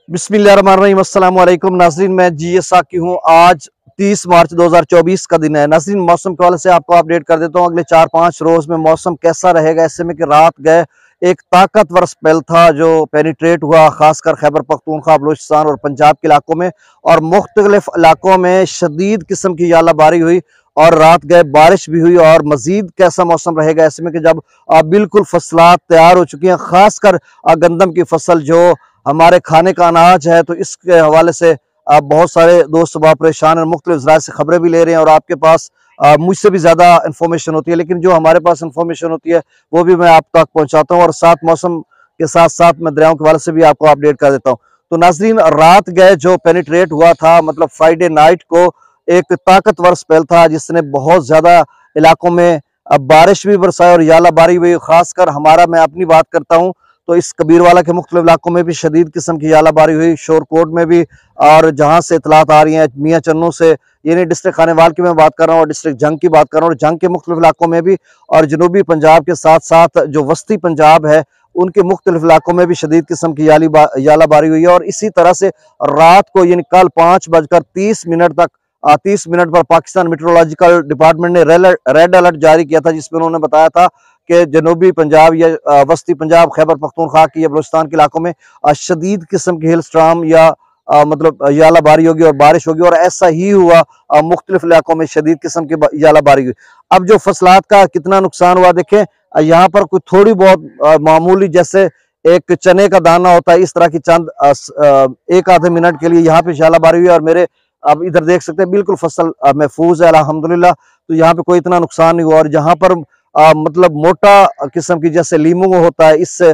बिस्मिल्लाहिर्रहमानिर्रहीम। अस्सलाम वालेकुम नाज़रीन, मैं जीएस साकी हूँ। आज 30 मार्च 2024 का दिन है। नाज़रीन, मौसम के हवाले से आपको अपडेट कर देता हूँ। अगले 4-5 रोज में मौसम कैसा रहेगा, ऐसे में कि रात गए एक ताकतवर स्पेल था जो पेनिट्रेट हुआ खासकर खैबर पख्तूनख्वा, बलूचिस्तान और पंजाब के इलाकों में, और मुख्तलिफ इलाकों में शदीद किस्म की यालाबारी हुई और रात गए बारिश भी हुई। और मजीद कैसा मौसम रहेगा, ऐसे में कि जब बिल्कुल फसलात तैयार हो चुकी हैं, खासकर गंदम की फसल जो हमारे खाने का अनाज है, तो इसके हवाले से बहुत सारे दोस्त सुबह परेशान हैं, मुख्तलिफ ज़राए से खबरें भी ले रहे हैं और आपके पास मुझसे भी ज़्यादा इन्फॉर्मेशन होती है, लेकिन जो हमारे पास इन्फॉर्मेशन होती है वो भी मैं आप तक पहुँचाता हूँ, और साथ मौसम के साथ साथ मैं दरियाओं के हवाले से भी आपको अपडेट कर देता हूँ। तो नाजरीन, रात गए जो पेनिट्रेट हुआ था, मतलब फ्राइडे नाइट को एक ताकतवर स्पेल था जिसने बहुत ज़्यादा इलाकों में बारिश भी बरसाई और यालाबारी हुई। खासकर मैं अपनी बात करता हूँ तो इस कबीरवाला के मुख्तलिफ इलाकों में भी शदीद किस्म की यालाबारी हुई, शोरकोट में भी, और जहाँ से इतलात आ रही हैं मियाँ चन्नू से, यानी डिस्ट्रिक्ट खानेवाल की मैं बात कर रहा हूँ और डिस्ट्रिक्ट जंग की बात कर रहा हूँ, और जंग के मुख्तलिफ इलाकों में भी, और जनूबी पंजाब के साथ साथ जो वस्ती पंजाब है उनके मुख्तलिफ इलाकों में भी शदीद किस्म की यालाबारी हुई है। और इसी तरह से रात को यानी कल 5:30 तक 30 मिनट पर पाकिस्तान मेट्रोलॉजिकल डिपार्टमेंट ने रेड अलर्ट जारी किया था, जिसमें उन्होंने बताया था कि जनूबी पंजाब या वस्ती पंजाब, खैबर पख्तूनख्वा की या बलूचिस्तान के इलाकों में शदीद किस्म की हिल स्ट्राम या मतलब यालाबारी होगी और बारिश होगी, और ऐसा ही हुआ। मुख्तलिफ इलाकों में शदीद किस्म की यालाबारी हुई। अब जो फसलात का कितना नुकसान हुआ देखें, यहाँ पर कुछ थोड़ी बहुत मामूली, जैसे एक चने का दाना होता है, इस तरह की चंद एक आधे मिनट के लिए यहाँ पे यालाबारी हुई, और मेरे अब इधर देख सकते हैं बिल्कुल फसल महफूज है अल्हम्दुलिल्लाह। तो यहाँ पे कोई इतना नुकसान नहीं हुआ। और जहाँ पर मतलब मोटा किस्म की जैसे लीमू होता है, इससे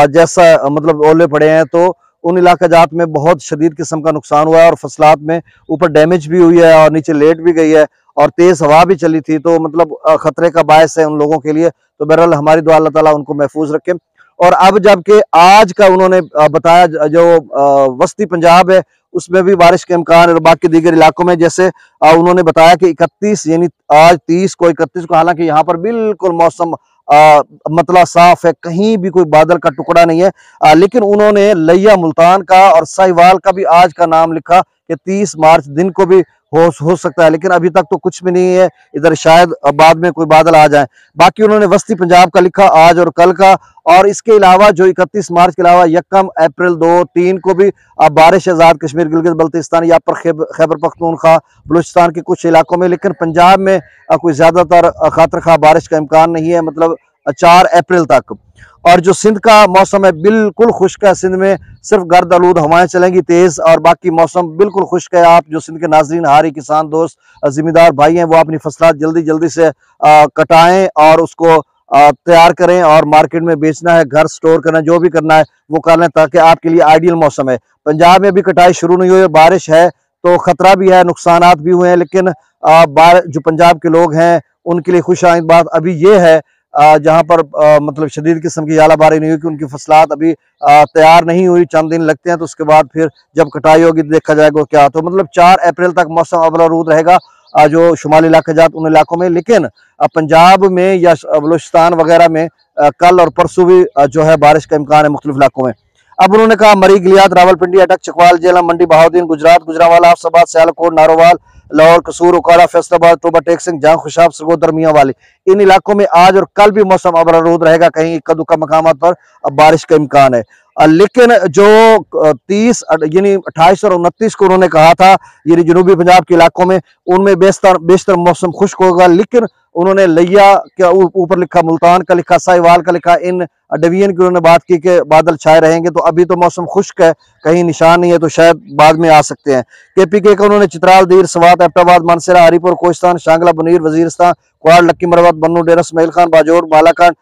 जैसा मतलब ओले पड़े हैं, तो उन इलाका जात में बहुत शदीद किस्म का नुकसान हुआ है, और फसलात में ऊपर डैमेज भी हुई है और नीचे लेट भी गई है, और तेज हवा भी चली थी, तो मतलब खतरे का बायस है उन लोगों के लिए। तो बहरहाल हमारी दुआ अल्लाह ताला उनको महफूज रखे। और अब जबकि आज का उन्होंने बताया, जो वस्ती पंजाब है उसमें भी बारिश के इम्कान, और बाकी दीगर इलाकों में जैसे उन्होंने बताया कि 31 यानी आज 30 को 31 को, हालांकि यहाँ पर बिल्कुल मौसम मतला साफ है, कहीं भी कोई बादल का टुकड़ा नहीं है। लेकिन उन्होंने लिया मुल्तान का और साहिवाल का भी आज का नाम लिखा कि 30 मार्च दिन को भी हो सकता है, लेकिन अभी तक तो कुछ भी नहीं है। इधर शायद बाद में कोई बादल आ जाए। बाकी उन्होंने वस्ती पंजाब का लिखा आज और कल का, और इसके अलावा जो 31 मार्च के अलावा 1 अप्रैल 2-3 को भी बारिश आजाद कश्मीर, गिलगित बल्तिस्तान या पर खैबर पख्तूनख्वा, बलूचिस्तान के कुछ इलाकों में, लेकिन पंजाब में कोई ज्यादातर खातर खा बारिश का इम्कान नहीं है, मतलब 4 अप्रैल तक। और जो सिंध का मौसम है बिल्कुल खुश्क है, सिंध में सिर्फ गर्द आलूद हवाएं चलेंगी तेज, और बाकी मौसम बिल्कुल खुश्क है। आप जो सिंध के नाजरीन, हारी किसान दोस्त, जिम्मेदार भाई हैं, वो अपनी फसलात जल्दी जल्दी से कटाएं और उसको तैयार करें, और मार्केट में बेचना है, घर स्टोर करना, जो भी करना है वो कर लें, ताकि आपके लिए आइडियल मौसम है। पंजाब में भी कटाई शुरू नहीं हुई, बारिश है तो खतरा भी है, नुकसानात भी हुए हैं, लेकिन जो पंजाब के लोग हैं उनके लिए खुश आइंद बात अभी ये है, जहां पर मतलब शदीद किस्म की यालाबारी नहीं हुई, कि उनकी फसलात अभी तैयार नहीं हुई, चंद दिन लगते हैं, तो उसके बाद फिर जब कटाई होगी तो देखा जाएगा क्या। तो मतलब 4 अप्रैल तक मौसम अबलरूद रहेगा जो शुमाली इलाके जात उन इलाकों में, लेकिन पंजाब में या बलूचिस्तान वगैरह में कल और परसों भी जो है बारिश का इम्कान है मुख्तलिफ इलाकों में। अब उन्होंने कहा मरी, गिलियात, रावलपिंडी, अटक, चकवाल, जेलम, मंडी, बहाउद्दीन, गुजरात, गुजरावाला, आफसाबाद, सियालकोट, नारोवाल, लाहौर, कसूर, उकाड़ा, फैसलाबाद, टोबा, टेक सिंह, जहां, खुशाब, सरगोदर, मियांवाली, इन इलाकों में आज और कल भी मौसम अबलरूद रहेगा, कहीं इक्का दुक्का मकामात पर बारिश का इम्कान है। लेकिन जो 30 यानी 28 और 29 को उन्होंने कहा था, यानी जनूबी पंजाब के इलाकों में, उनमें बेशतर मौसम खुश्क होगा, लेकिन उन्होंने लिया के ऊपर लिखा, मुल्तान का लिखा, साहिवाल का लिखा, इन डिवीजन की उन्होंने बात की कि बादल छाए रहेंगे। तो अभी तो मौसम खुश्क है, कहीं निशान नहीं है, तो शायद बाद में आ सकते हैं। KPK का उन्होंने चित्राल, दीर, सवात, एबटाबाद, मानसरा, हरीपुर, कोहिस्तान, शांगला, बुनीर, वजीरिस्तान, क्वाड, लक्की मरवत, बन्नू, डेरा इसमाइल खान, बाजोड़, बालाकांड,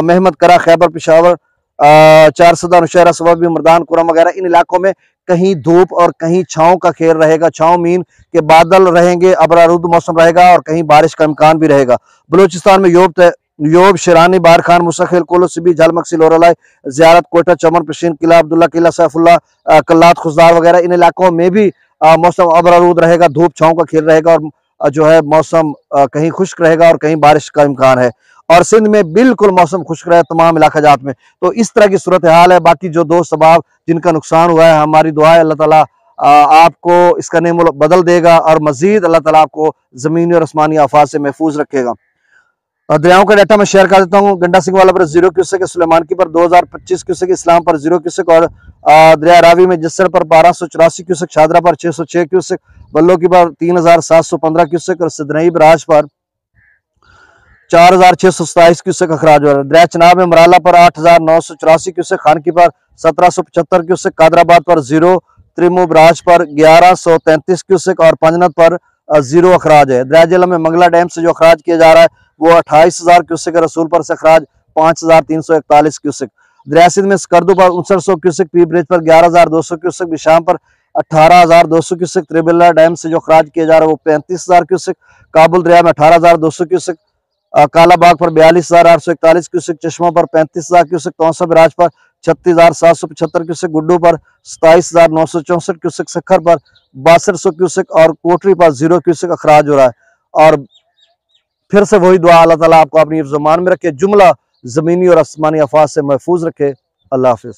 महमद करा, खैबर, पिशावर, चारसदा, नौशहरा, सवाबी, मर्दान, कुरम वगैरह, इन इलाकों में कहीं धूप और कहीं छांव का खेल रहेगा। छांव मीन के बादल रहेंगे, अबरारूद मौसम रहेगा, और कहीं बारिश का इम्कान भी रहेगा। बलूचिस्तान में योब, शिरानी, बारखान, मुसखिल, कोलो, सिबी, झलमक्सी, लोरलाई, जियारत, कोयटा, चमन, पशीन किला, अब्दुल्ला किला, सैफुल्ला, कल्लात, खुजदार वगैरह, इन इलाकों में भी मौसम अबरारूद रहेगा, धूप छांव का खेल रहेगा, और जो है मौसम कहीं खुश्क रहेगा और कहीं बारिश का इम्कान है। और सिंध में बिल्कुल मौसम खुश्क रहे तमाम इलाका जात में। तो इस तरह की सूरत हाल है। बाकी जो दोस्त अहबाब जिनका नुकसान हुआ है, हमारी दुआ है अल्लाह ताला आपको इसका नेम बदल देगा और मजीद अल्लाह ताला आपको जमीनी और आसमानी आफात से महफूज रखेगा। दरियाओं का डाटा मैं शेयर कर देता हूँ। गंडा सिंह वाला पर 0 क्यूसेक है, सुलेमान की पर 2025 क्यूसेक, इस्लाम पर 0 क्यूसेक और दरिया रावी में जसर पर 1284 क्यूसेक, शादरा पर 606 क्यूसेक, बल्लो की पर 3715 क्यूसेक और सिदनई बराज पर 4627 क्यूसेक अखराज हो रहा है। दरिया चनाब में मराला पर 8984 क्यूसेक, खान की पर 1775 क्यूसेक, कादराबाद पर 0, त्रिमो बराज पर 1133 क्यूसेक और पंजनत पर 0 अखराज है। दरिया जिला में मंगला डैम से जो अखराज किया जा रहा है वो 28,000 क्यूसेक, रसूलपुर से अखराज 5341 क्यूसेक। दरिया सिंध में स्कर्दू पर 6900 क्यूसेक, पी ब्रिज पर 11200 क्यूसेक, बिशाम पर 18200 क्यूसेक, त्रिबिल्ला डैम से जो अखराज किया जा रहा है वो 35000 क्यूसेक, काबुल दरिया में 18200 क्यूसेक, कालाबाग पर 42,841 क्यूसेक, चश्मा पर 35,000 क्यूसेक, तौसा बराज पर 36,775 क्यूसेक, गुड्डू पर 27,964 क्यूसेक, सखर पर 6200 क्यूसेक और कोटरी पर 0 क्यूसेक अखराज हो रहा है। और फिर से वही दुआ, अल्लाह ताला आपको अपनी हिफ्ज़-ओ-मान में रखे, जुमला ज़मीनी और आसमानी आफात से महफूज रखे। अल्लाह हाफिज़।